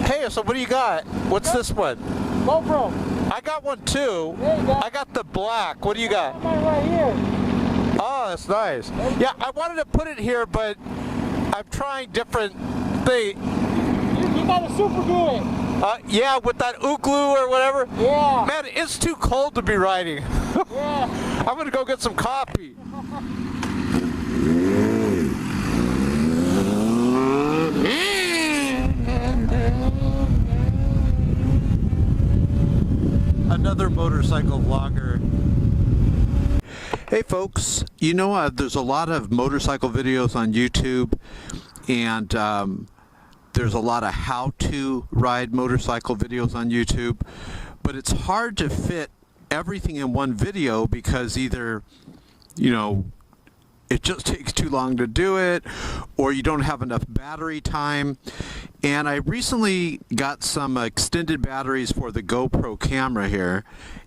Hey, so what do you got? What's this one? GoPro. I got one too. There you go. I got the black. What do you got? Mine right here. Oh, that's nice. Yeah, I wanted to put it here, but I'm trying different things. You gotta super glue it. Yeah, with that glue or whatever. Yeah. Man, it's too cold to be riding. Yeah. I'm gonna go get some coffee. Another motorcycle vlogger. Hey folks, you know there's a lot of motorcycle videos on YouTube, and there's a lot of how-to ride motorcycle videos on YouTube, but it's hard to fit everything in one video because either, you know, it just takes too long to do it, or you don't have enough battery time. And I recently got some extended batteries for the GoPro camera here,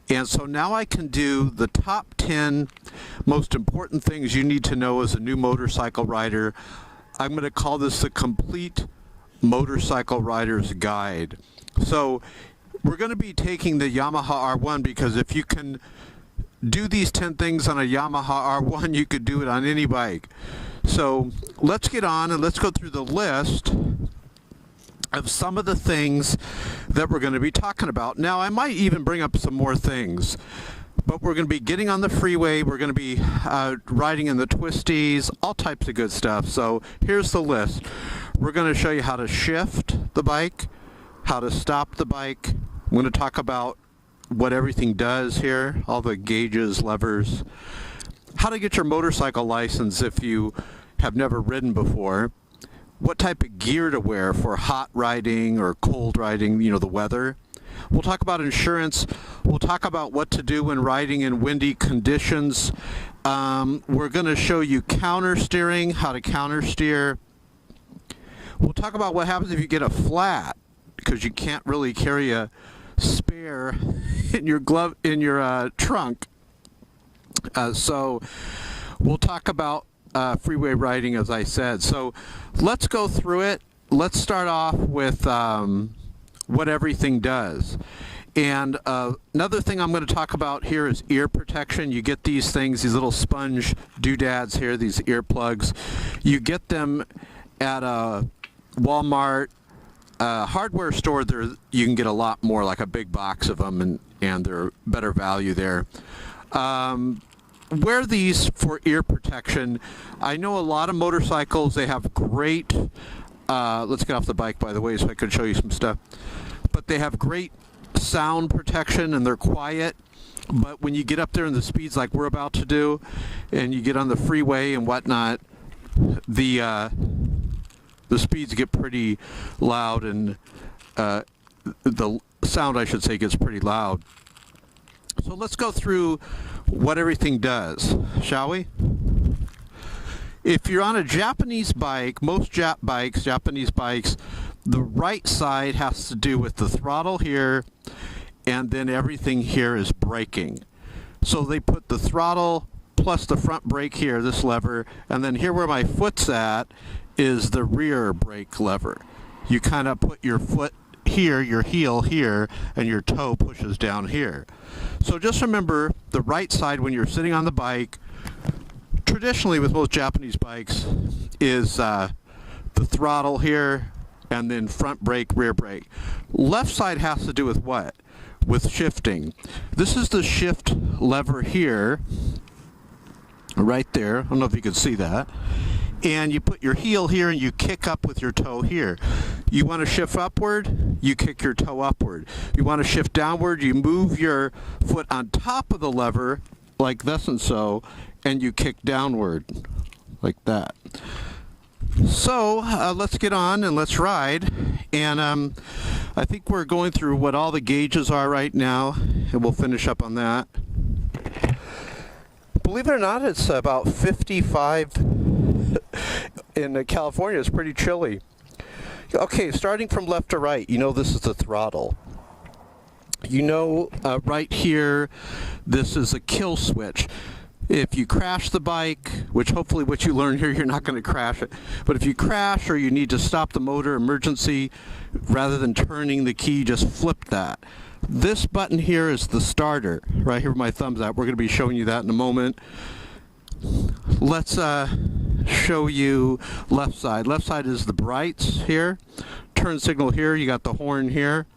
and so now I can do the top 10 most important things you need to know as a new motorcycle rider. I'm going to call this the complete motorcycle rider's guide. So we're going to be taking the Yamaha R1, because if you can do these 10 things on a Yamaha R1, you could do it on any bike. So let's get on and let's go through the list of some of the things that we're going to be talking about. Now, I might even bring up some more things, but we're going to be getting on the freeway, we're going to be riding in the twisties, all types of good stuff. So here's the list. We're going to show you how to shift the bike, how to stop the bike. I'm going to talk about what everything does here, all the gauges, levers, how to get your motorcycle license if you have never ridden before, what type of gear to wear for hot riding or cold riding, you know, the weather. We'll talk about insurance. We'll talk about what to do when riding in windy conditions. We're going to show you counter steering, how to counter steer. We'll talk about what happens if you get a flat, because you can't really carry a spare in your trunk. So we'll talk about freeway riding, as I said. So let's go through it. Let's start off with what everything does. And another thing I'm going to talk about here is ear protection. You get these things, these little sponge doodads here, these earplugs. You get them at a Walmart hardware store. There you can get a lot more, like a big box of them, and they're better value there. Wear these for ear protection. I know a lot of motorcycles, they have great, let's get off the bike by the way so I can show you some stuff, but they have great sound protection and they're quiet, but when you get up there in the speeds like we're about to do, and you get on the freeway and whatnot, the speeds get pretty loud, and the sound, I should say, gets pretty loud. So let's go through what everything does, shall we? If you're on a Japanese bike, most Japanese bikes, the right side has to do with the throttle here, and then everything here is braking. So they put the throttle plus the front brake here, this lever, and then here where my foot's at is the rear brake lever. You kind of put your foot here, your heel here, and your toe pushes down here. So just remember, the right side when you're sitting on the bike, traditionally with most Japanese bikes, is the throttle here, and then front brake, rear brake. Left side has to do with what? With shifting. This is the shift lever here, right there. I don't know if you can see that. And you put your heel here and you kick up with your toe here. You want to shift upward, you kick your toe upward. You want to shift downward, you move your foot on top of the lever like this and so, and you kick downward like that. So let's get on and let's ride. And I think we're going through what all the gauges are right now, and we'll finish up on that. Believe it or not, it's about 55 in California. It's pretty chilly. Okay, starting from left to right, you know this is the throttle. You know right here, this is a kill switch. If you crash the bike, which hopefully what you learn here, you're not going to crash it, but if you crash or you need to stop the motor emergency, rather than turning the key, just flip that. This button here is the starter, right here where my thumb's at. We're going to be showing you that in a moment. Let's show you left side. Left side is the brights here, turn signal here, you got the horn here.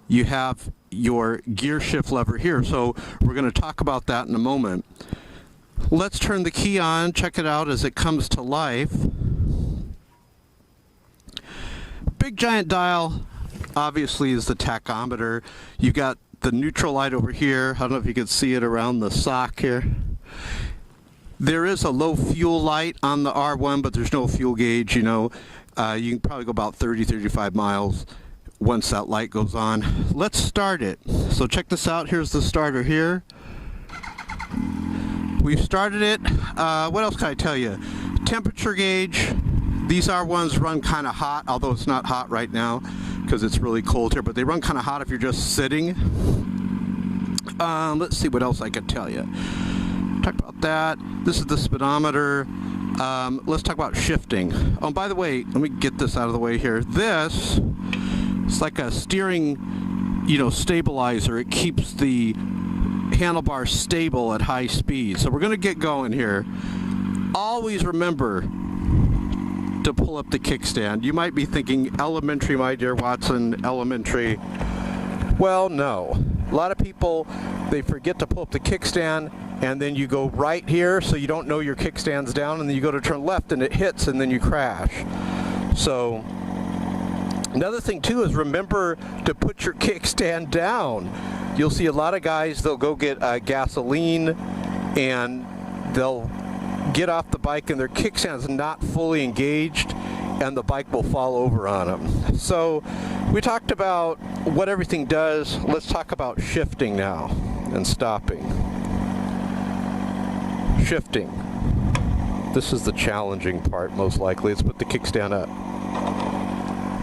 You have your gear shift lever here, so we're going to talk about that in a moment. Let's turn the key on, check it out as it comes to life. Big giant dial obviously is the tachometer. You've got the neutral light over here. I don't know if you can see it around the sock here. There is a low fuel light on the R1, but there's no fuel gauge. You know, you can probably go about 30-35 miles once that light goes on. Let's start it. So check this out. Here's the starter here. We've started it. What else can I tell you? Temperature gauge. These R1s run kind of hot, although it's not hot right now because it's really cold here, but they run kind of hot if you're just sitting. Let's see what else I could tell you. Talk about that. This is the speedometer. Let's talk about shifting. Oh, by the way, let me get this out of the way here. This, it's like a steering, you know, stabilizer. It keeps the handlebar stable at high speed. So we're going to get going here. Always remember to pull up the kickstand. You might be thinking, elementary, my dear Watson, elementary. Well, no. A lot of people, they forget to pull up the kickstand, and then you go right here, so you don't know your kickstand's down, and then you go to turn left, and it hits, and then you crash. So, another thing, too, is remember to put your kickstand down. You'll see a lot of guys, they'll go get gasoline, and they'll get off the bike, and their kickstand's not fully engaged, and the bike will fall over on them. So we talked about what everything does. Let's talk about shifting now and stopping. Shifting. This is the challenging part, most likely. Let's put the kickstand up.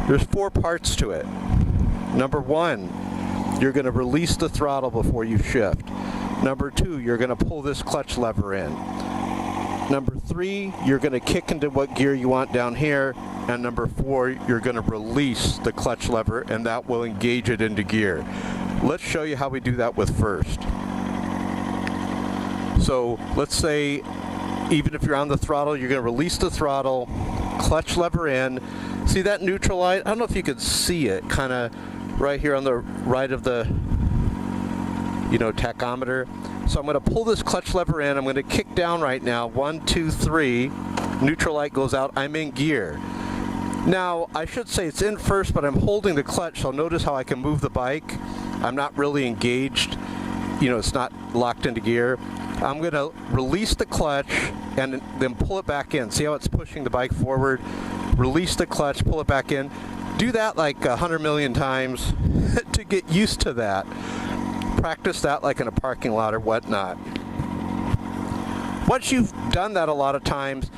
There's 4 parts to it. Number 1, you're going to release the throttle before you shift. Number 2, you're going to pull this clutch lever in. Number 3, you're going to kick into what gear you want down here. And number 4, you're going to release the clutch lever, and that will engage it into gear. Let's show you how we do that with first. So let's say, even if you're on the throttle, you're going to release the throttle, clutch lever in. See that neutral light? I don't know if you can see it, kind of right here on the right of the, you know, tachometer. So I'm going to pull this clutch lever in. I'm going to kick down right now. 1, 2, 3. Neutral light goes out. I'm in gear. Now, I should say it's in first, but I'm holding the clutch, so notice how I can move the bike. I'm not really engaged. You know, it's not locked into gear. I'm going to release the clutch and then pull it back in. See how it's pushing the bike forward? Release the clutch, pull it back in. Do that like 100 million times to get used to that. Practice that like in a parking lot or whatnot. Once you've done that a lot of times,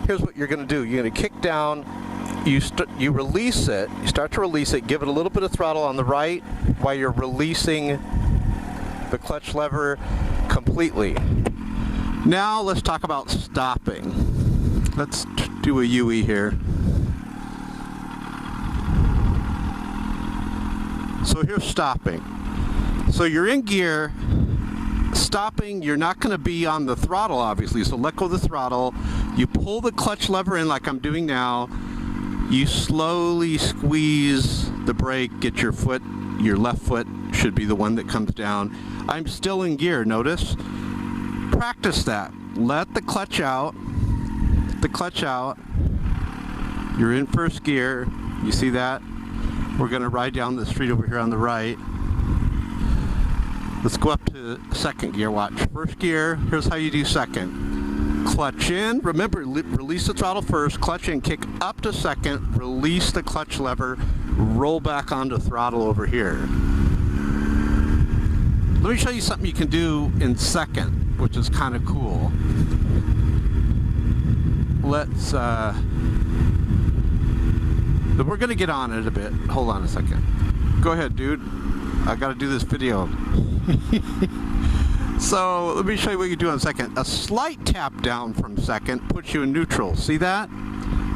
here's what you're going to do. You're going to kick down, you release it, you start to release it, give it a little bit of throttle on the right while you're releasing the clutch lever completely. Now let's talk about stopping. Let's do a UE here. So here's stopping. So you're in gear. Stopping, you're not going to be on the throttle, obviously, so let go of the throttle. You pull the clutch lever in like I'm doing now. You slowly squeeze the brake, get your foot, your left foot should be the one that comes down. I'm still in gear, notice? Practice that. Let the clutch out. The clutch out. You're in first gear. You see that? We're going to ride down the street over here on the right. Let's go up to second gear, watch. First gear, here's how you do second. Clutch in, remember, release the throttle first, clutch in, kick up to second, release the clutch lever, roll back onto throttle over here. Let me show you something you can do in second, which is kind of cool. Let's, we're going to get on it a bit. Hold on a second. Go ahead, dude. I got to do this video. So let me show you what you do on second. A slight tap down from second puts you in neutral. See that?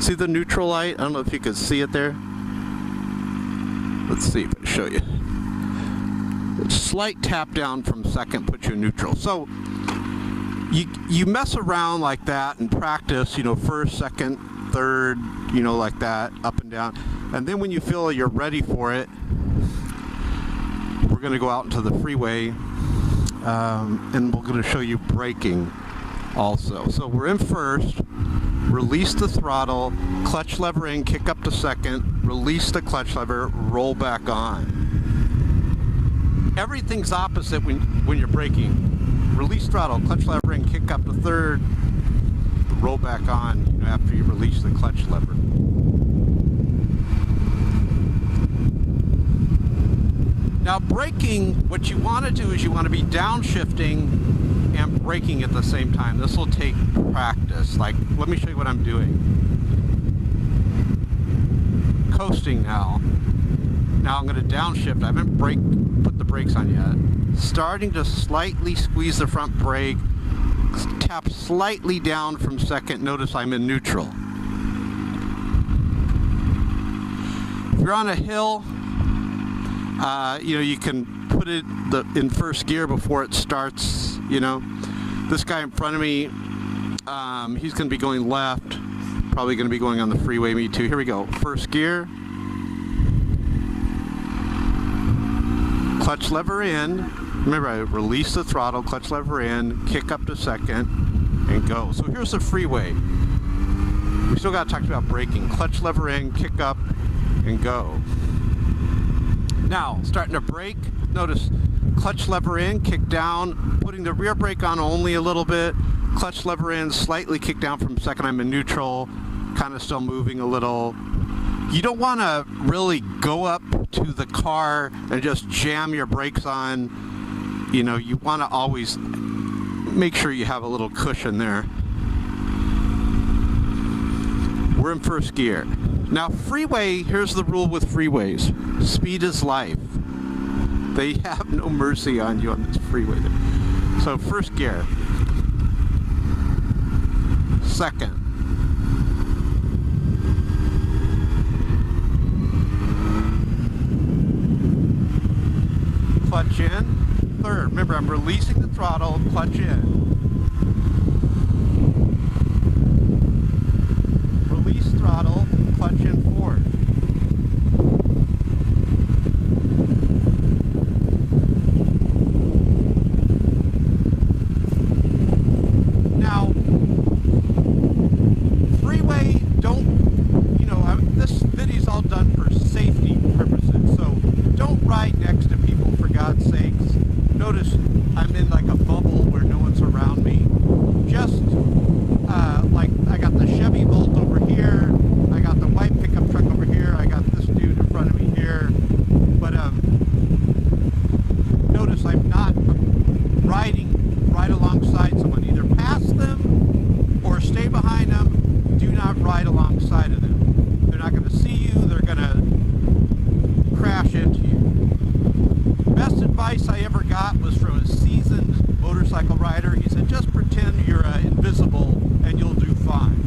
See the neutral light? I don't know if you can see it there. Let's see if I can show you. A slight tap down from second puts you in neutral. So you mess around like that and practice, you know, first, second, third, you know, like that, up and down. And then when you feel you're ready for it, we're going to go out into the freeway. And we're going to show you braking also. So we're in first, release the throttle, clutch lever in, kick up to second, release the clutch lever, roll back on. Everything's opposite when you're braking. Release throttle, clutch lever in, kick up to third, roll back on, you know, after you release the clutch lever. Now braking, what you want to do is you want to be downshifting and braking at the same time. This will take practice. Like, let me show you what I'm doing. Coasting now. Now I'm going to downshift. I haven't put the brakes on yet. Starting to slightly squeeze the front brake. Tap slightly down from second. Notice I'm in neutral. If you're on a hill, you know, you can put it in first gear before it starts, you know. This guy in front of me, he's going to be going left, probably going to be going on the freeway, me too. Here we go. First gear. Clutch lever in. Remember, I release the throttle, clutch lever in, kick up to second, and go. So here's the freeway. We still got to talk about braking. Clutch lever in, kick up, and go. Now, starting to brake, notice clutch lever in, kick down, putting the rear brake on only a little bit, clutch lever in, slightly kick down from second, I'm in neutral, kind of still moving a little. You don't want to really go up to the car and just jam your brakes on. You know, you want to always make sure you have a little cushion there. We're in first gear. Now freeway, here's the rule with freeways. Speed is life. They have no mercy on you on this freeway. So first gear. Second. Clutch in. Third. Remember, I'm releasing the throttle, clutch in. Release throttle, clutch in forward. Now, freeway, don't, you know, this video's all done for safety purposes, so don't ride next to people, for God's sakes. Notice I'm in like a bubble where no one's around me. Just like I got the Chevy Volt over here, I got the white pickup truck over here, I got this dude in front of me here. But notice I'm not riding right alongside someone. Either pass them or stay behind them. Do not ride alongside of them. They're not going to see you, they're going to crash into you. Best advice I ever got was from a seasoned motorcycle rider. He said, just pretend you're invisible and you'll do fine.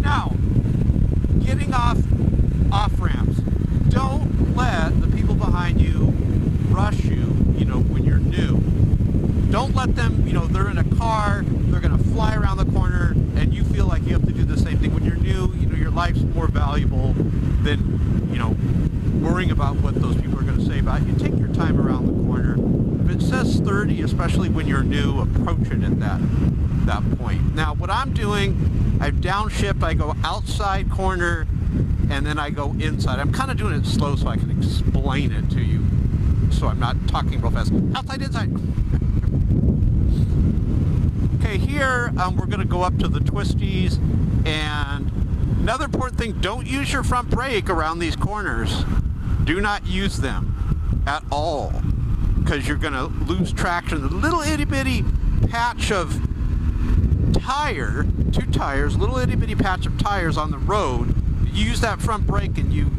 Now, getting off ramps. Don't let the people behind you rush you, you know, when you're new. Don't let them, you know, they're in a car, they're going to fly around the corner, and you feel like you have to do the same thing. When you're new, you know, your life's more valuable than, you know, worrying about what those people are going to say about you. Take your time around the corner. If it says 30, especially when you're new, approach it at that point. Now, what I'm doing, I downshift, I go outside corner, and then I go inside. I'm kind of doing it slow so I can explain it to you, so I'm not talking real fast. Outside, inside. Okay, here we're going to go up to the twisties, and another important thing, don't use your front brake around these corners. Do not use them at all, because you're going to lose traction. The little itty bitty patch of tire, two tires, little itty bitty patch of tires on the road, you use that front brake and you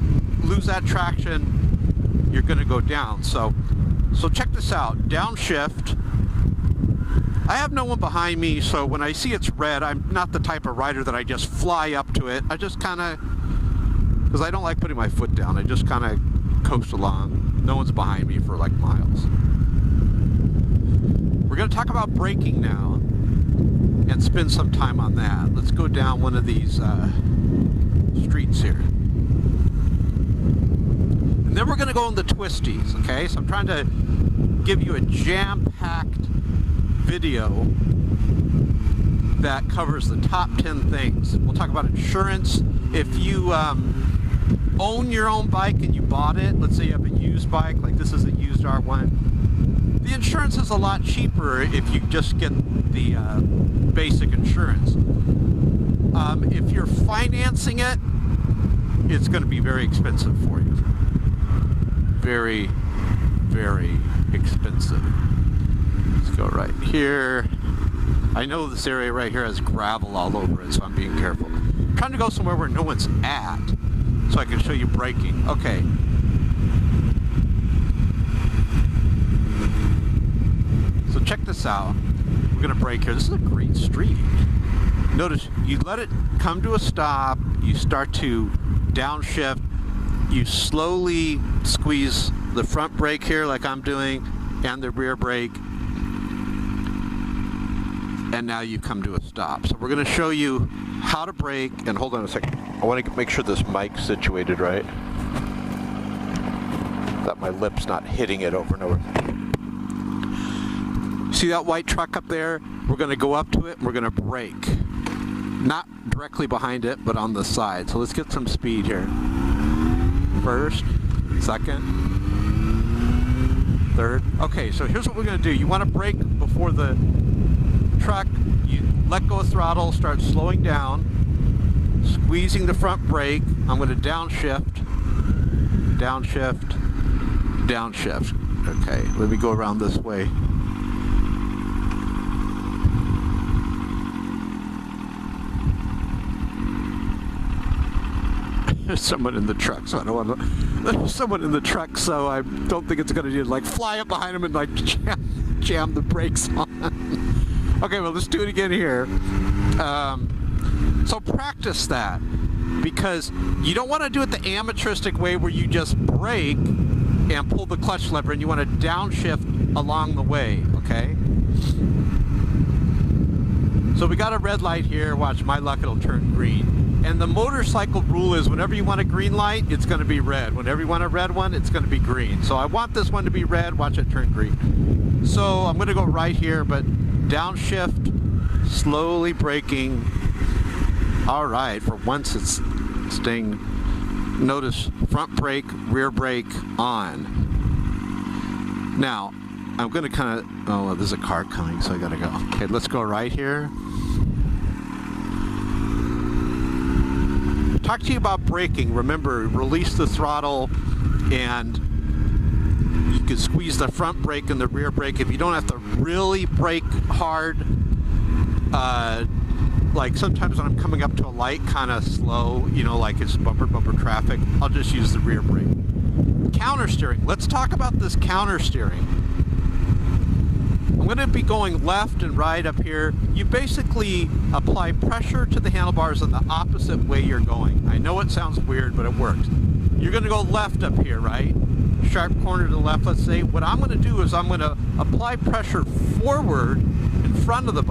lose that traction, you're going to go down. So So check this out, downshift. I have no one behind me, so when I see it's red, I'm not the type of rider that I just fly up to it. I just kind of, because I don't like putting my foot down, I just kind of coast along. No one's behind me for like miles. We're going to talk about braking now and spend some time on that. Let's go down one of these streets here. And then we're going to go in the twisties, okay? So I'm trying to give you a jam-packed video that covers the top 10 things. We'll talk about insurance. If you own your own bike and you bought it, let's say you have a used bike, like this is a used R1, the insurance is a lot cheaper if you just get the basic insurance. If you're financing it, it's going to be very expensive for you. Very, very expensive. Let's go right here. I know this area right here has gravel all over it, so I'm being careful. I'm trying to go somewhere where no one's at, so I can show you braking. Okay. So check this out. We're going to brake here. This is a great street. Notice you let it come to a stop, you start to downshift, you slowly squeeze the front brake here like I'm doing, and the rear brake, and now you come to a stop. So we're going to show you how to brake, and hold on a second. I want to make sure this mic's situated right, that my lip's not hitting it over and over. See that white truck up there? We're going to go up to it and we're going to brake. Not directly behind it, but on the side. So let's get some speed here. First, second, third. Okay, so here's what we're going to do. You want to brake before the truck. You let go of throttle, start slowing down, squeezing the front brake. I'm going to downshift, downshift, downshift. Okay, let me go around this way. There's someone in the truck, so I don't want to. There's someone in the truck, so I don't think it's going to like fly up behind him and like jam the brakes on. Okay, well, let's do it again here. So practice that, because you don't want to do it the amateuristic way where you just brake and pull the clutch lever, and you want to downshift along the way. Okay. So we got a red light here. Watch, my luck, it'll turn green. And the motorcycle rule is whenever you want a green light, it's going to be red. Whenever you want a red one, it's going to be green. So I want this one to be red. Watch it turn green. So I'm going to go right here, but downshift, slowly braking. All right, for once it's staying. Notice front brake, rear brake on. Now, I'm going to kind of, oh, there's a car coming, so I got to go. Okay, let's go right here. Talk to you about braking. Remember, release the throttle, and you can squeeze the front brake and the rear brake. If you don't have to really brake hard, like sometimes when I'm coming up to a light kind of slow, you know, like it's bumper traffic, I'll just use the rear brake. Counter steering. Let's talk about this counter steering. I'm going to be going left and right up here. You basically apply pressure to the handlebars in the opposite way you're going. I know it sounds weird, but it works. You're going to go left up here, right? Sharp corner to the left, let's say. What I'm going to do is I'm going to apply pressure forward in front of the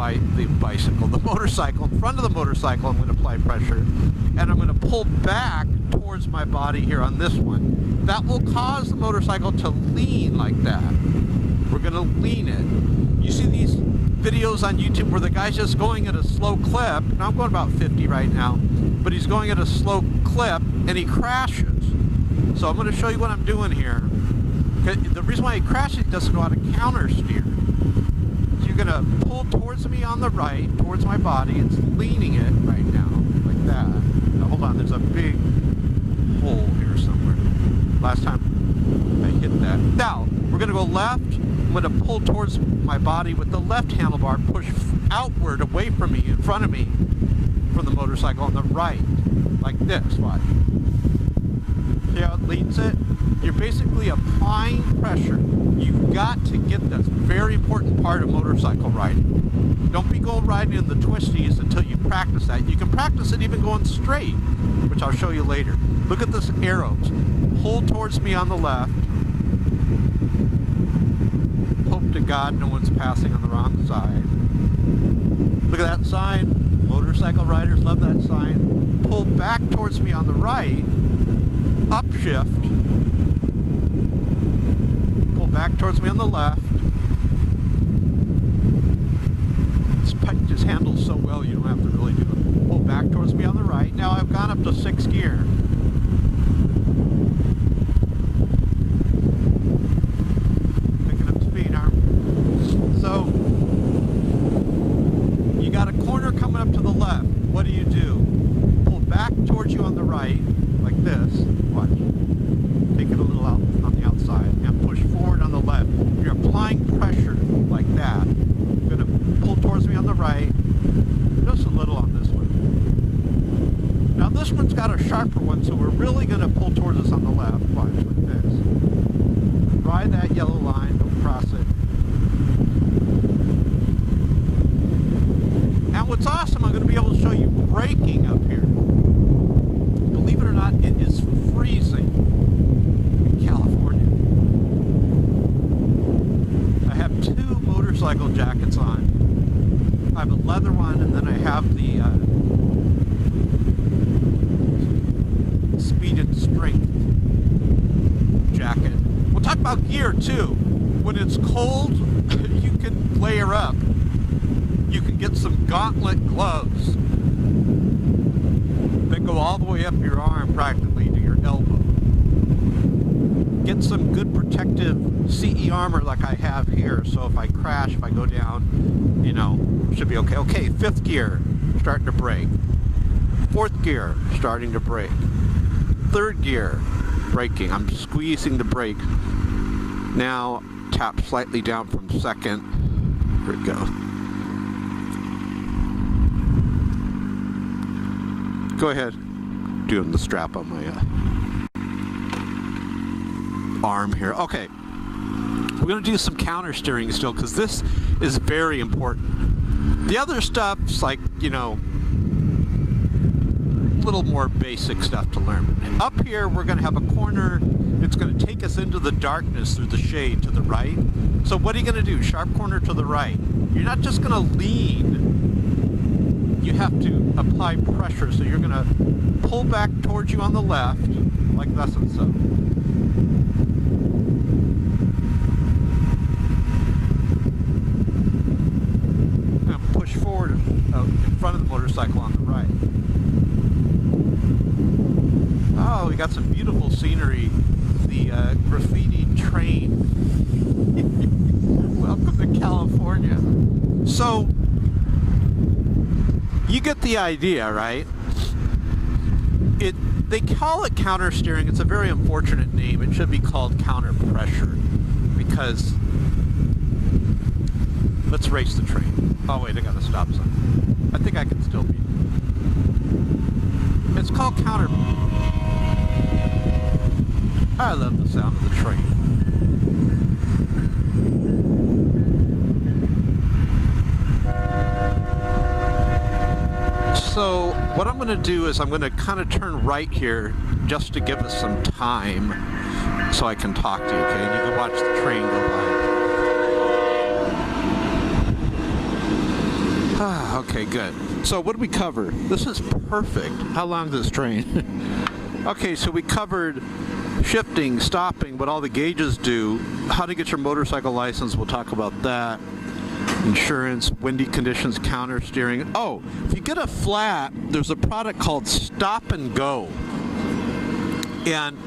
motorcycle. In front of the motorcycle, I'm going to apply pressure. And I'm going to pull back towards my body here on this one. That will cause the motorcycle to lean like that. We're going to lean it. You see these videos on YouTube where the guy's just going at a slow clip. Now I'm going about 50 right now, but he's going at a slow clip and he crashes. So I'm going to show you what I'm doing here. The reason why he crashes, he doesn't know how to counter steer. So you're going to pull towards me on the right, towards my body. It's leaning it right now, like that. Now hold on, there's a big hole here somewhere. Last time I hit that. Now, we're going to go left. I'm going to pull towards my body with the left handlebar, push outward away from me, in front of me, from the motorcycle on the right, like this. Watch. See how it leans it? You're basically applying pressure. You've got to get this very important part of motorcycle riding. Don't be going riding in the twisties until you practice that. You can practice it even going straight, which I'll show you later. Look at this arrows. Pull towards me on the left. Hope to God no one's passing on the wrong side. Look at that sign. Motorcycle riders love that sign. Pull back towards me on the right. Upshift. Pull back towards me on the left. This bike just handles so well you don't have to really do it. Pull back towards me on the right. Now I've gone up to 6th gear. Picking up speed, so you got a corner coming up to the left. What do? Pull back towards you on the right, like this. Watch. Take it a little out on the outside and push forward on the left. You're applying pressure like that. You're going to pull towards me on the right, just a little on this one. Now this one's got a sharper one, so we're really going to pull towards us on the left. Watch, like this. Ride that yellow line, don't cross it. And what's awesome, I'm going to be able to show you braking up here. Believe it or not, it is freezing in California. I have 2 motorcycle jackets on. I have a leather one, and then I have the Speed and Strength jacket. We'll talk about gear too. When it's cold, you can layer up. You can get some gauntlet gloves that go all the way up your arm practically to your elbow. Get some good protective CE armor like I have here, so if I crash, if I go down, you know, should be okay. Okay, 5th gear, starting to brake. 4th gear, starting to brake. 3rd gear, braking. I'm squeezing the brake. Now, tap slightly down from 2nd. Here we go. Go ahead. Doing the strap on my arm here. Okay. We're going to do some counter steering still because this is very important. The other stuff's like, you know, a little more basic stuff to learn. And up here, we're going to have a corner. It's going to take us into the darkness through the shade to the right. So what are you going to do? Sharp corner to the right. You're not just going to lean. You have to apply pressure, so you're going to pull back towards you on the left, like thus and so. And push forward in front of the motorcycle on the right. Oh, we got some beautiful scenery. The graffiti train. Welcome to California. So, you get the idea, right? They call it counter steering. It's a very unfortunate name. It should be called counter pressure because let's race the train. Oh wait, I got a stop sign. I think I can still beat it. It's called counter. I love the sound of the train. So what I'm going to do is I'm going to kind of turn right here just to give us some time so I can talk to you, okay? And you can watch the train go by. Okay, good. So what did we cover? This is perfect. How long is this train? Okay, so we covered shifting, stopping, what all the gauges do, how to get your motorcycle license, we'll talk about that. Insurance, windy conditions, counter steering. Oh, if you get a flat, there's a product called Stop and Go. And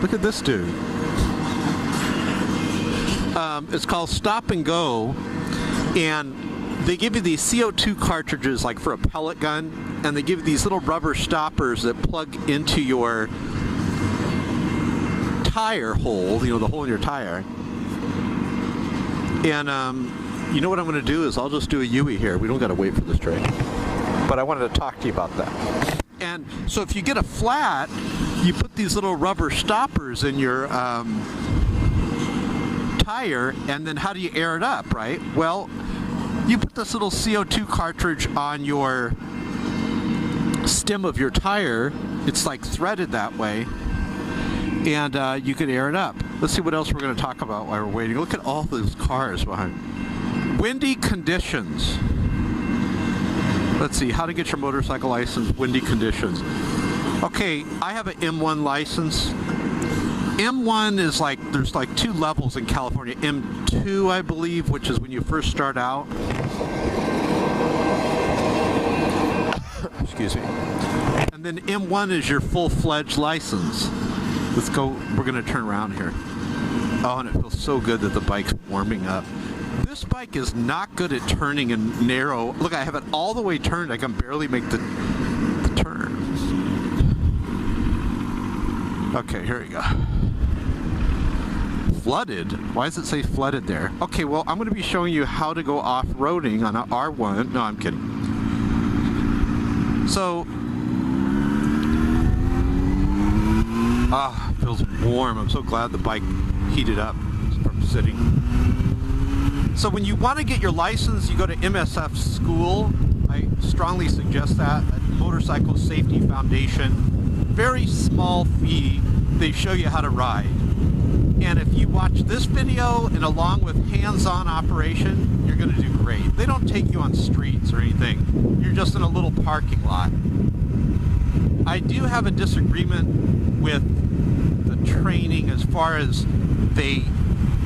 look at this dude. It's called Stop and Go, and they give you these CO2 cartridges like for a pellet gun, and they give you these little rubber stoppers that plug into your tire hole, you know, the hole in your tire. And you know what I'm going to do is I'll just do a Yui here. We don't got to wait for this train. But I wanted to talk to you about that. And so if you get a flat, you put these little rubber stoppers in your tire, and then how do you air it up, right? Well, you put this little CO2 cartridge on your stem of your tire. It's like threaded that way, and you can air it up. Let's see what else we're going to talk about while we're waiting. Look at all those cars behind. Windy conditions. Let's see, how to get your motorcycle license, windy conditions. Okay, I have an M1 license. M1 is like, there's like 2 levels in California. M2, I believe, which is when you first start out. Excuse me. And then M1 is your full-fledged license. Let's go, we're gonna turn around here. Oh, and it feels so good that the bike's warming up. This bike is not good at turning in narrow. Look, I have it all the way turned. I can barely make the turn. Okay, here we go. Flooded? Why does it say flooded there? Okay, well, I'm going to be showing you how to go off-roading on an R1. No, I'm kidding. So, it feels warm. I'm so glad the bike heated up from sitting. So when you want to get your license, you go to MSF school. I strongly suggest that. Motorcycle Safety Foundation. Very small fee. They show you how to ride. And if you watch this video and along with hands-on operation, you're going to do great. They don't take you on streets or anything. You're just in a little parking lot. I do have a disagreement with the training as far as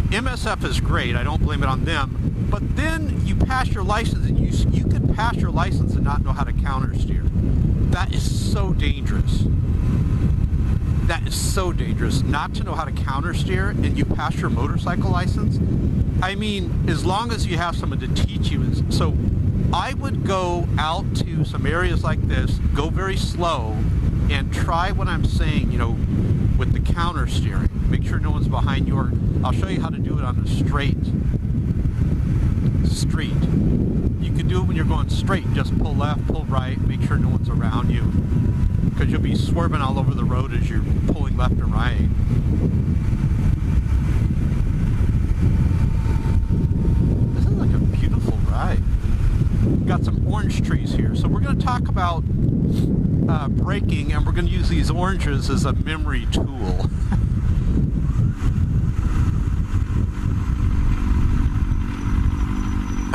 MSF is great, I don't blame it on them, but then you pass your license and you can pass your license and not know how to counter steer. That is so dangerous. That is so dangerous, not to know how to counter steer and you pass your motorcycle license. I mean, as long as you have someone to teach you. So I would go out to some areas like this, go very slow, and try what I'm saying, you know, with the counter steering. Make sure no one's behind you. I'll show you how to do it on a straight street. You can do it when you're going straight. Just pull left, pull right, make sure no one's around you, because you'll be swerving all over the road as you're pulling left and right. This is like a beautiful ride. We've got some orange trees here. So we're going to talk about braking, and we're going to use these oranges as a memory tool.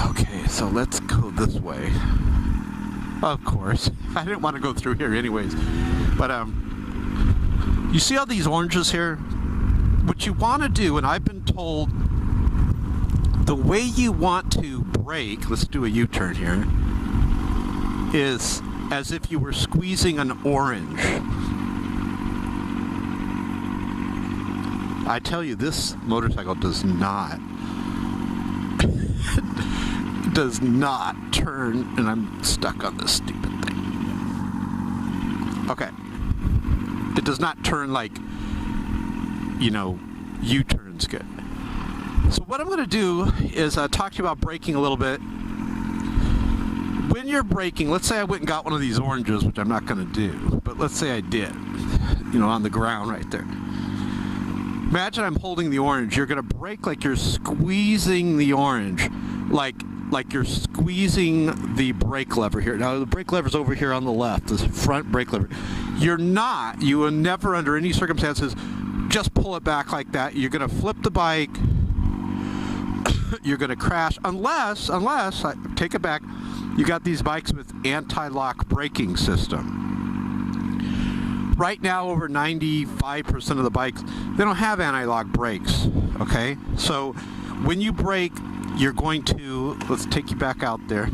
Okay, so let's go this way. Of course. I didn't want to go through here anyways. But you see all these oranges here? What you want to do, and I've been told the way you want to brake, let's do a U-turn here, is as if you were squeezing an orange. I tell you, this motorcycle does not turn, and I'm stuck on this stupid thing. Okay. It does not turn like, you know, U-turns good. So what I'm going to do is talk to you about braking a little bit. When you're braking, let's say I went and got one of these oranges, which I'm not going to do, but let's say I did, you know, on the ground right there. Imagine I'm holding the orange. You're going to brake like you're squeezing the orange, like you're squeezing the brake lever here. Now the brake lever's over here on the left, the front brake lever. You will never under any circumstances just pull it back like that. You're going to flip the bike. You're going to crash unless, I take it back, you got these bikes with anti-lock braking system. Right now, over 95% of the bikes, they don't have anti-lock brakes, okay? So when you brake, you're going to, let's take you back out there.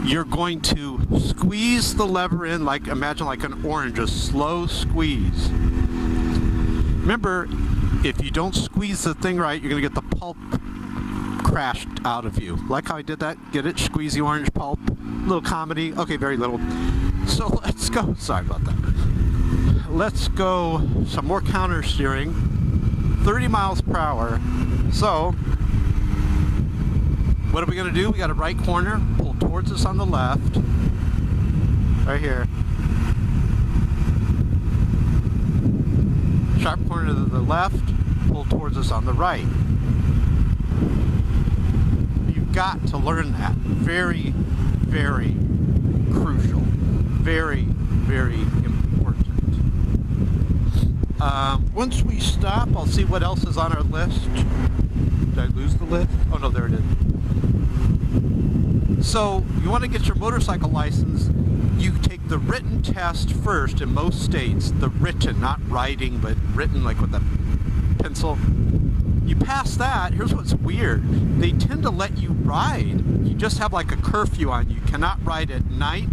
You're going to squeeze the lever in, like, imagine like an orange, a slow squeeze. Remember, if you don't squeeze the thing right, you're going to get the pulp crashed out of you. Like how I did that? Get it? Squeeze the orange pulp. Little comedy. Okay, very little. So let's go. Sorry about that. Let's go some more counter steering. 30 miles per hour. So, what are we going to do? We got a right corner. Pull towards us on the left. right here. Sharp corner to the left, pull towards us on the right. You've got to learn that. Very, very crucial. Very, very important. Once we stop, I'll see what else is on our list. Did I lose the list? Oh no, there it is. So, you want to get your motorcycle license, you take the written test first in most states. The written, not writing, but written like with a pencil. You pass that, here's what's weird. They tend to let you ride. You just have like a curfew on you. You cannot ride at night.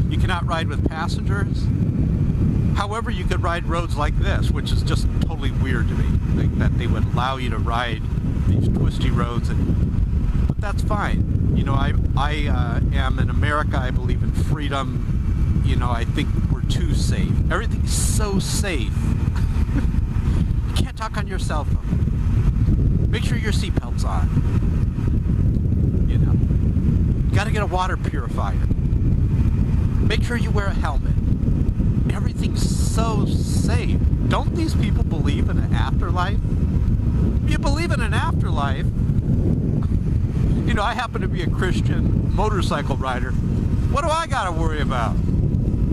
You cannot ride with passengers. However, you could ride roads like this, which is just totally weird to me. Like that they would allow you to ride these twisty roads, but that's fine. You know, I am in America. I believe in freedom. You know, I think we're too safe. Everything's so safe. You can't talk on your cell phone. Make sure your seatbelt's on. You know, you got to get a water purifier. Make sure you wear a helmet. Everything's so safe. Don't these people believe in an afterlife? If you believe in an afterlife, you know, I happen to be a Christian motorcycle rider. What do I got to worry about?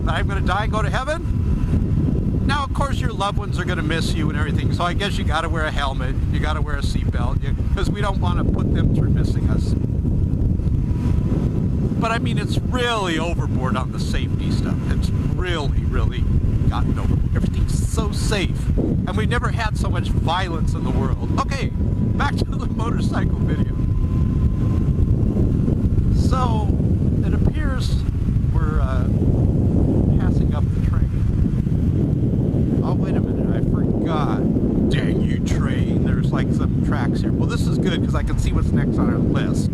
That I'm going to die and go to heaven? Now, of course, your loved ones are going to miss you and everything, so I guess you got to wear a helmet, you got to wear a seatbelt, because we don't want to put them through missing us. But I mean, it's really overboard on the safety stuff. It's really, really gotten overboard. Everything's so safe. And we've never had so much violence in the world. Okay, back to the motorcycle video. So, it appears we're passing up the train. Oh, wait a minute, I forgot. Dang you, train. There's like some tracks here. Well, this is good because I can see what's next on our list.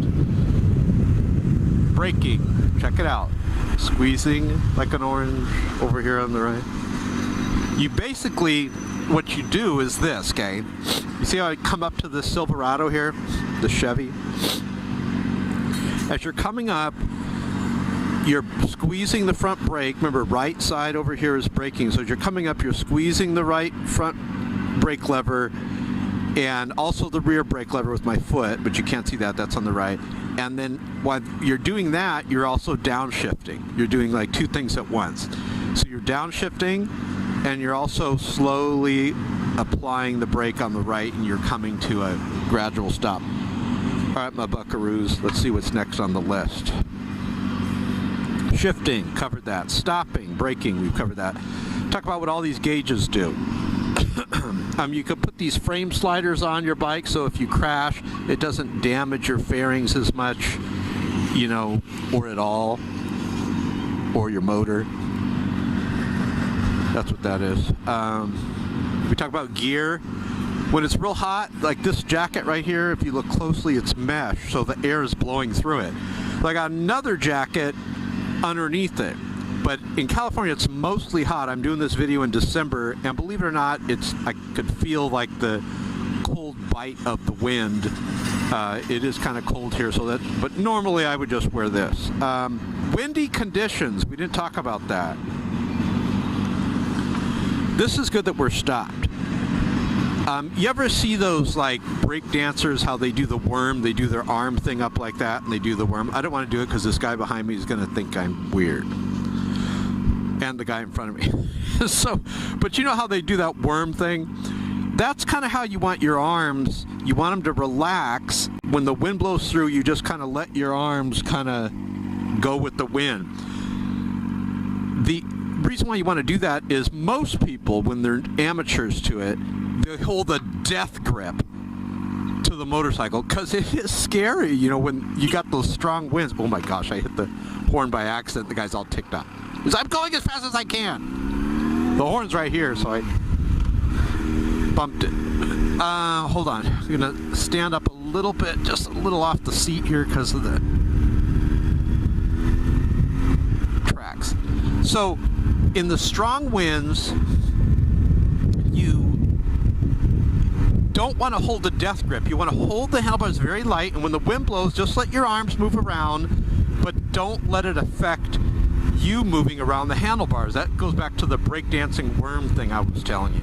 Braking, check it out. Squeezing like an orange over here on the right. You basically, what you do is this, okay? You see how I come up to the Silverado here, the Chevy? As you're coming up, you're squeezing the front brake. Remember, right side over here is braking. So as you're coming up, you're squeezing the right front brake lever and also the rear brake lever with my foot, but you can't see that, that's on the right. And then while you're doing that, you're also downshifting. You're doing like two things at once. So you're downshifting and you're also slowly applying the brake on the right, and you're coming to a gradual stop. All right, my buckaroos, let's see what's next on the list. Shifting, covered that. Stopping, braking, we've covered that. Talk about what all these gauges do. You can put these frame sliders on your bike, so if you crash, it doesn't damage your fairings as much, you know, or at all, or your motor. That's what that is. We talk about gear. When it's real hot, like this jacket right here, if you look closely, it's mesh, so the air is blowing through it. I got another jacket underneath it. But in California, it's mostly hot. I'm doing this video in December, and believe it or not, I could feel like the cold bite of the wind. It is kind of cold here, but normally I would just wear this. Windy conditions, we didn't talk about that. This is good that we're stopped. You ever see those like break dancers, how they do the worm? They do their arm thing up like that, and they do the worm. I don't want to do it because this guy behind me is going to think I'm weird. And the guy in front of me. But you know how they do that worm thing? That's kind of how you want your arms. You want them to relax. When the wind blows through, you just kind of let your arms kind of go with the wind. The reason why you want to do that is most people, when they're amateurs to it, they hold a death grip to the motorcycle because it is scary, you know, when you got those strong winds. Oh my gosh, I hit the horn by accident. The guy's all ticked off. I'm going as fast as I can. The horn's right here, so I bumped it. Hold on. I'm going to stand up a little bit, just a little off the seat here because of the tracks. So, in the strong winds, you don't want to hold the death grip. You want to hold the handlebars very light, and when the wind blows, just let your arms move around, but don't let it affect you moving around the handlebars. That goes back to the breakdancing worm thing I was telling you.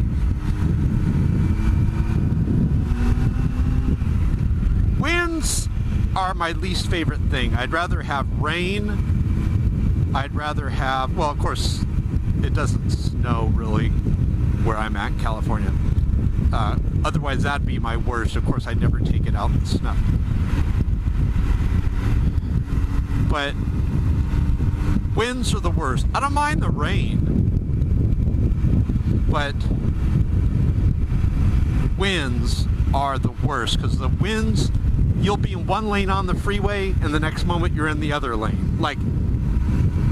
Winds are my least favorite thing. I'd rather have rain. I'd rather have, well, of course, it doesn't snow really where I'm at in California. Otherwise, that'd be my worst. Of course, I'd never take it out in the snow. But winds are the worst. I don't mind the rain, but winds are the worst, because the winds, you'll be in one lane on the freeway and the next moment you're in the other lane. Like,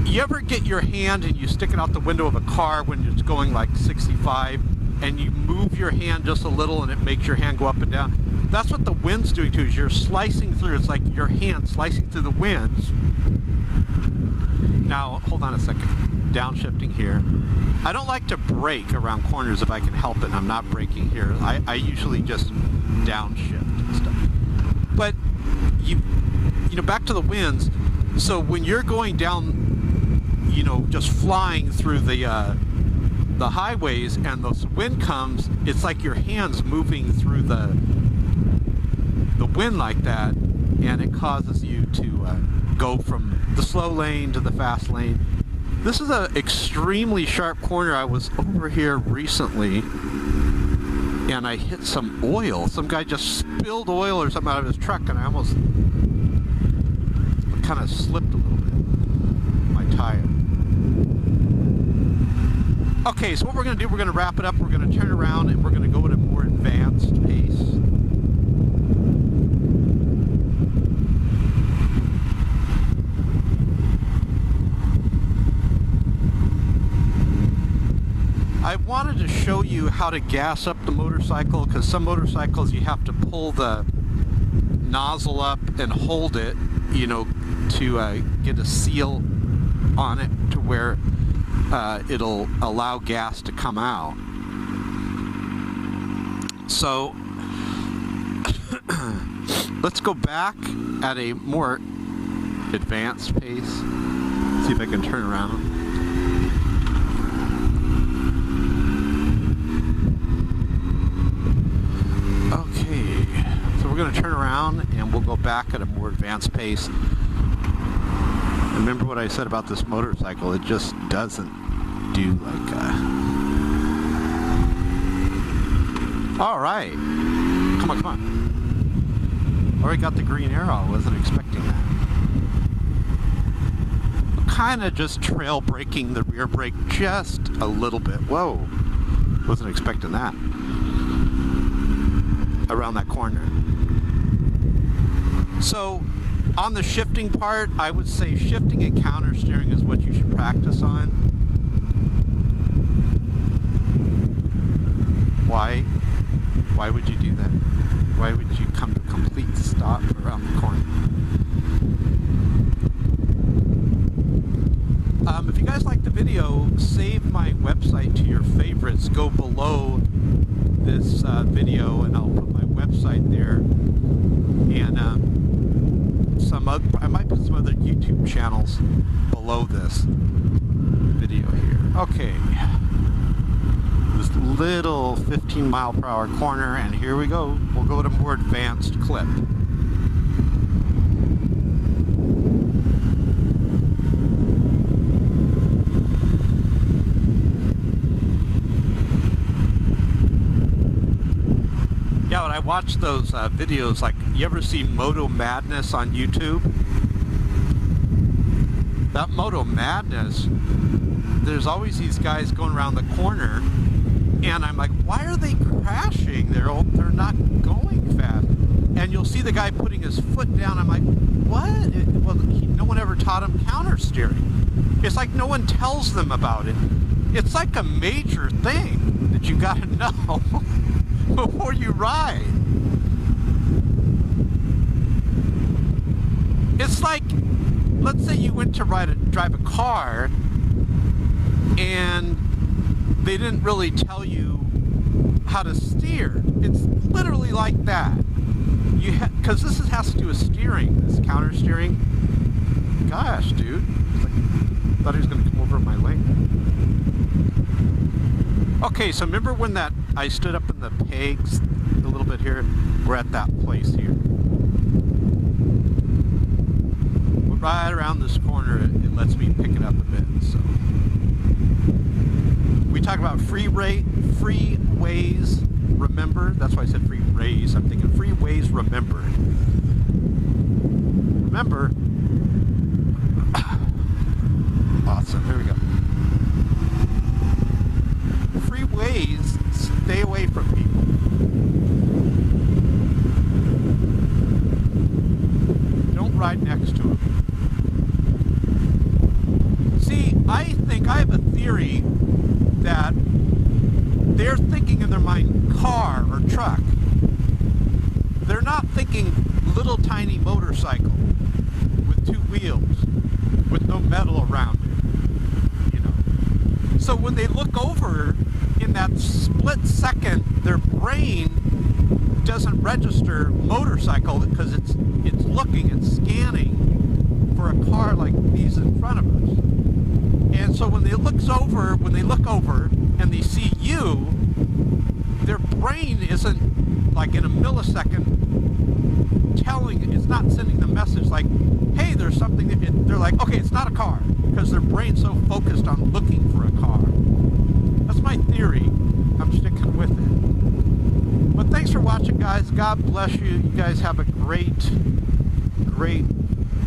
you ever get your hand and you stick it out the window of a car when it's going like 65 and you move your hand just a little and it makes your hand go up and down? That's what the wind's doing too, is you're slicing through. It's like your hand slicing through the winds. Now, hold on a second. Downshifting here. I don't like to brake around corners if I can help it, and I'm not braking here. I usually just downshift and stuff. But, you know, back to the winds. So when you're going down, you know, just flying through the highways and the wind comes, it's like your hand's moving through the wind like that, and it causes you to go from the slow lane to the fast lane. This is an extremely sharp corner. I was over here recently and I hit some oil. Some guy just spilled oil or something out of his truck, and I almost kind of slipped a little bit. My tire. Okay, so what we're going to do, we're going to wrap it up. We're going to turn around and we're going to go at a more advanced pace. I wanted to show you how to gas up the motorcycle, because some motorcycles you have to pull the nozzle up and hold it, you know, to get a seal on it to where it'll allow gas to come out. So let's go back at a more advanced pace. See if I can turn around. Okay, so we're going to turn around and we'll go back at a more advanced pace. Remember what I said about this motorcycle, it just doesn't do like Alright, come on, come on. Already got the green arrow, I wasn't expecting that. I'm kind of just trail braking the rear brake just a little bit. Whoa, wasn't expecting that. Around that corner. So on the shifting part, I would say shifting and counter steering is what you should practice on. Why would you do that? Why would you come to a complete stop around the corner? If you guys like the video, save my website to your favorites. Go below this video and I'll put my website there, and I might put some other YouTube channels below this video here. Okay, this little 15-mile-per-hour corner, and here we go. We'll go at a more advanced clip. Yeah, when I watch those videos, like, you ever see Moto Madness on YouTube? That Moto Madness, there's always these guys going around the corner, and I'm like, why are they crashing? They're not going fast. And you'll see the guy putting his foot down. I'm like, what? Well, no one ever taught him counter steering. It's like no one tells them about it. It's like a major thing that you gotta know before you ride. It's like, let's say you went to drive a car and they didn't really tell you how to steer. It's literally like that. Because this has to do with steering, this counter steering. gosh, dude. It's like, thought he was going to come over my lane. Okay, so remember when I stood up in the pegs a little bit here? We're at that place here. We're right around this corner. It lets me pick it up a bit. So we talk about freeways. Remember, that's why I said freeways. I'm thinking freeways. Remember. Remember. Awesome. Here we go. Freeways. Stay away from people. Don't ride next to them. See, I think I have a theory that they're thinking in their mind car or truck. They're not thinking little tiny motorcycle with two wheels with no metal around it, you know. So when they look over in that split second, their brain doesn't register motorcycle because it's looking, it's scanning for a car like these in front of us. And so when they look over and they see you, their brain isn't like in a millisecond telling, it's not sending the message like, hey, there's something, they're like, okay, it's not a car, because their brain's so focused on looking for a car. That's my theory. I'm sticking with it. But thanks for watching, guys. God bless you. You guys have a great,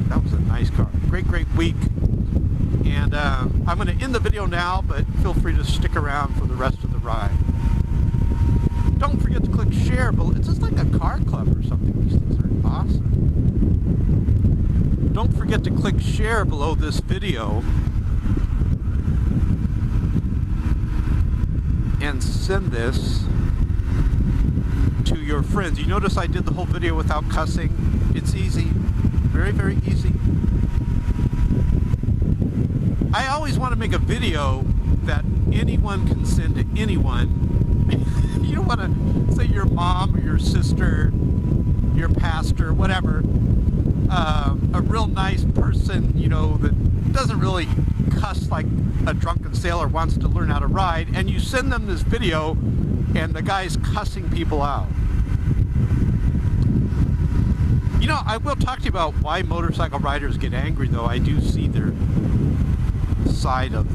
that was a nice car. Great week. And I'm going to end the video now, but feel free to stick around for the rest of the ride. Don't forget to click share below. It's just like a car club or something. These things are awesome. Don't forget to click share below this video and send this to your friends. You notice I did the whole video without cussing. It's easy. Very easy. I always want to make a video that anyone can send to anyone. You don't want to say your mom or your sister, your pastor, whatever, a real nice person, you know, that doesn't really cuss like a drunken sailor wants to learn how to ride, and you send them this video and the guy's cussing people out. You know, I will talk to you about why motorcycle riders get angry, though. I do see their side of...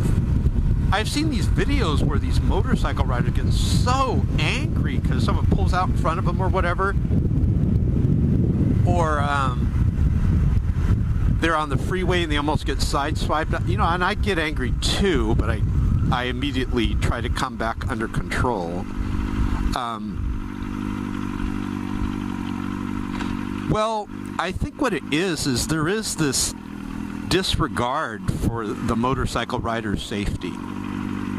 I've seen these videos where these motorcycle riders get so angry because someone pulls out in front of them or whatever. Or they're on the freeway and they almost get sideswiped. You know, and I get angry too, but I immediately try to come back under control. Well, I think what it is there is this disregard for the motorcycle rider's safety.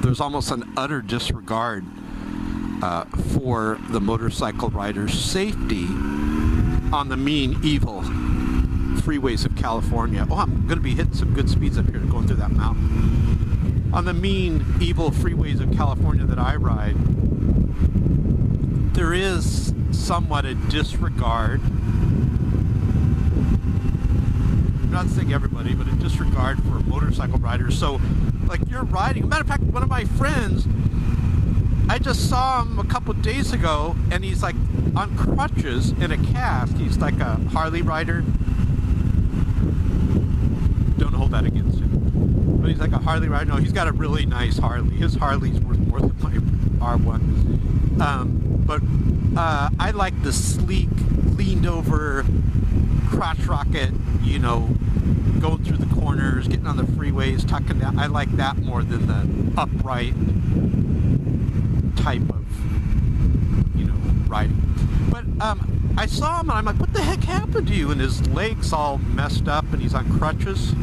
There's almost an utter disregard for the motorcycle rider's safety on the mean, evil freeways of California. Oh, I'm going to be hitting some good speeds up here going through that mountain. On the mean, evil freeways of California that I ride, there is somewhat a disregard. I'm not saying everybody, but a disregard for motorcycle riders. So, like, you're riding. As a matter of fact, one of my friends, I just saw him a couple days ago, and he's like on crutches in a cast. He's like a Harley rider. Don't hold that against him. But he's like a Harley rider. No, he's got a really nice Harley. His Harley's worth more than my R1. I like the sleek, leaned over, crotch rocket, you know, going through the corners, getting on the freeways, tucking down. I like that more than the upright type of, you know, riding. But I saw him and I'm like, what the heck happened to you? And his legs all messed up and he's on crutches.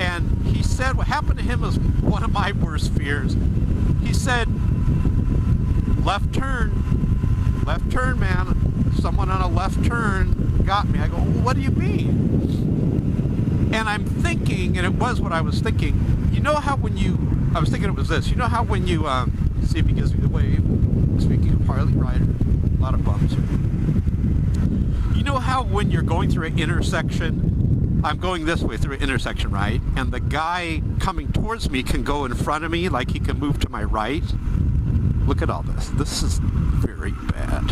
And he said what happened to him was one of my worst fears. He said, left turn, man. Someone on a left turn got me. I go, well, what do you mean? And I'm thinking, and it was what I was thinking, you know how when you, I was thinking it was this, you know how when you, see if he gives me the wave, speaking of Harley rider, a lot of bumps here. You know how when you're going through an intersection, I'm going this way through an intersection, right? And the guy coming towards me can go in front of me, like he can move to my right. Look at all this. This is very bad.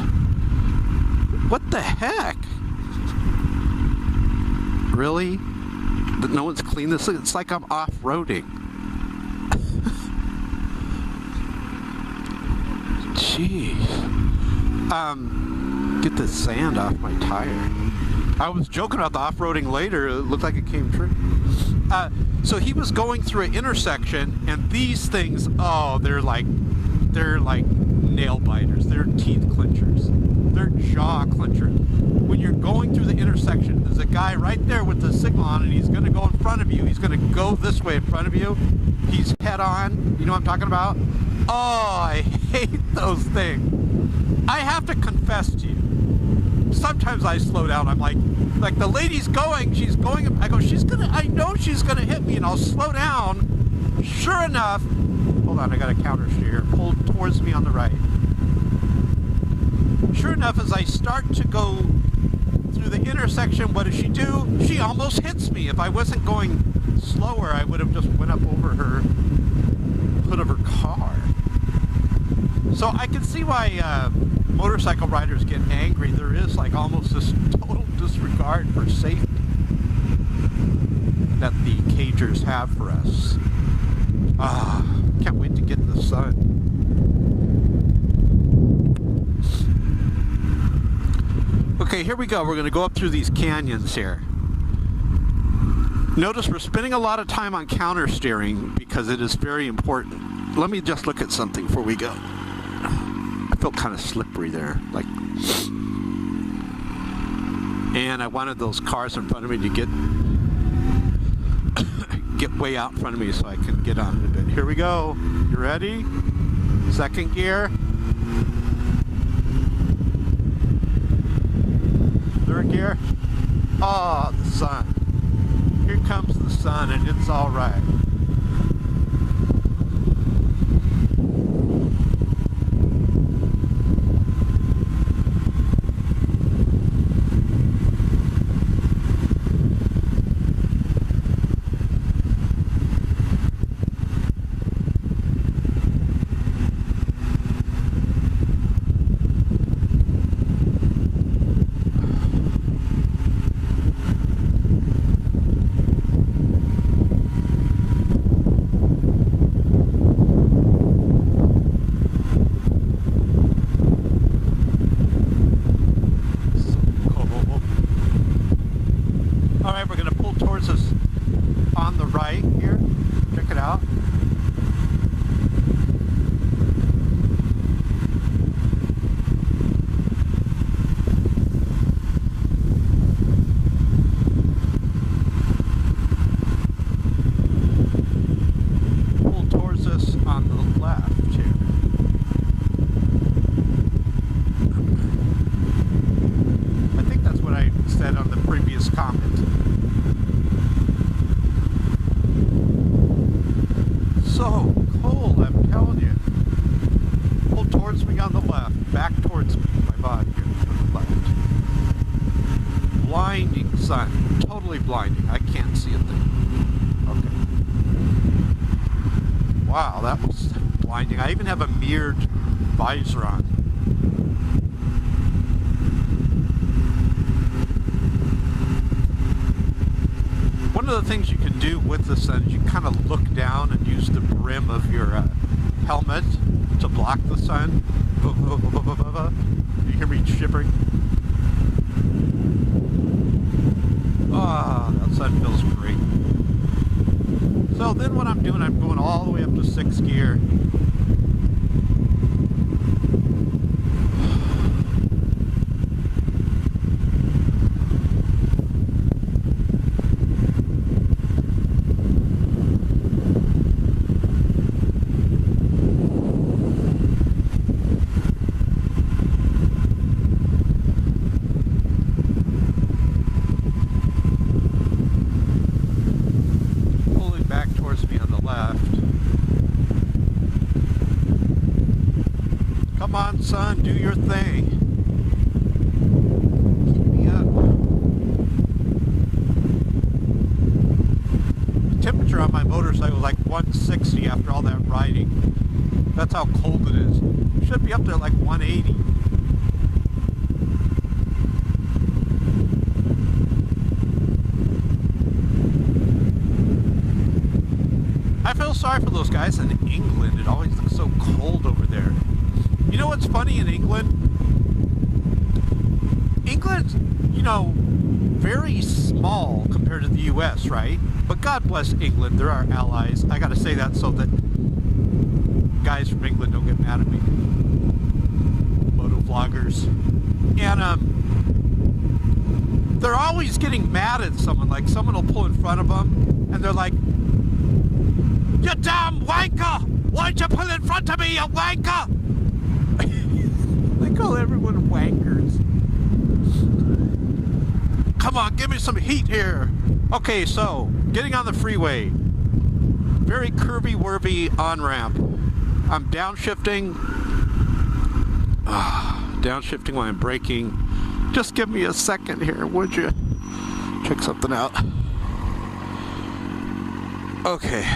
What the heck? Really? No one's cleaned this? It's like I'm off-roading. Jeez. Get the sand off my tire. I was joking about the off-roading later. It looked like it came true. So he was going through an intersection, and these things, oh, they're like nail biters. They're teeth clinchers. They're jaw clinchers. When you're going through the intersection, there's a guy right there with the signal on, and he's going to go in front of you. He's going to go this way in front of you. He's head on. You know what I'm talking about? Oh, I hate those things. I have to confess to you. Sometimes I slow down. I'm like the lady's going. She's going. I go, I know she's gonna hit me, and I'll slow down. Sure enough, hold on, I got a counter steer. Pull towards me on the right. Sure enough, as I start to go through the intersection, what does she do? She almost hits me. If I wasn't going slower, I would have just went up over her hood of her car. So I can see why motorcycle riders get angry. There is like almost this total disregard for safety that the cagers have for us. Can't wait to get in the sun. Okay, here we go. We're going to go up through these canyons here. Notice we're spending a lot of time on counter steering because it is very important. Let me just look at something before we go. I felt kind of slippery there, like, and I wanted those cars in front of me to get way out in front of me so I can get on it a bit. Here we go. You ready? Second gear. Third gear. Oh, the sun. Here comes the sun, and it's all right. Alright, we're going to pull towards us on the right here. Check it out. Pull towards us on the left here. I think that's what I said on the previous comment. So cold, I'm telling you. Pull towards me on the left, back towards me, my body here to the left. Blinding sun, totally blinding. I can't see a thing. Okay. Wow, that was blinding. I even have a mirrored visor on. One of the things you can do with the sun is you kind of look down and use the brim of your helmet to block the sun. You hear me shivering? Ah, that sun feels great. So then what I'm doing, I'm going all the way up to 6th gear. Come on, son, do your thing. Keep me up. my motorcycle is like 160 after all that riding. That's how cold it is. Should be up to like 180. I feel sorry for those guys in England. It always looks so cold over there. You know what's funny in England? England's, you know, very small compared to the US, right? But God bless England. They're our allies. I gotta say that so that guys from England don't get mad at me. Moto vloggers. And they're always getting mad at someone. Like someone will pull in front of them and they're like, "You damn wanker! Why'd you pull in front of me, you wanker?" They call everyone wankers. Come on, give me some heat here. Okay, so, getting on the freeway. Very curvy-worvy on-ramp. I'm downshifting. Downshifting while I'm braking. Just give me a second here, would you? Check something out. Okay.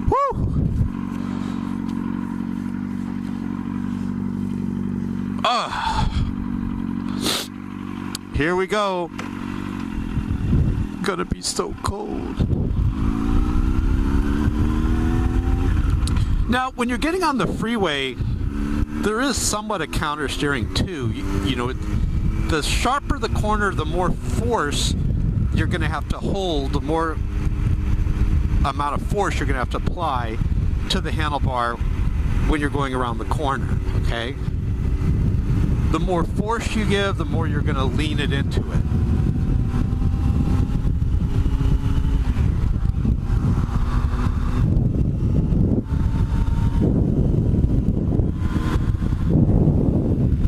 Woo! Here we go. Gonna be so cold. Now, when you're getting on the freeway, there is somewhat a counter steering too. You know, the sharper the corner, the more force you're gonna have to hold, the more amount of force you're gonna have to apply to the handlebar when you're going around the corner, okay? The more force you give, the more you're going to lean it into it.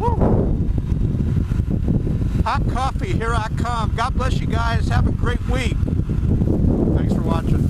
Woo. Hot coffee, here I come. God bless you guys. Have a great week. Thanks for watching.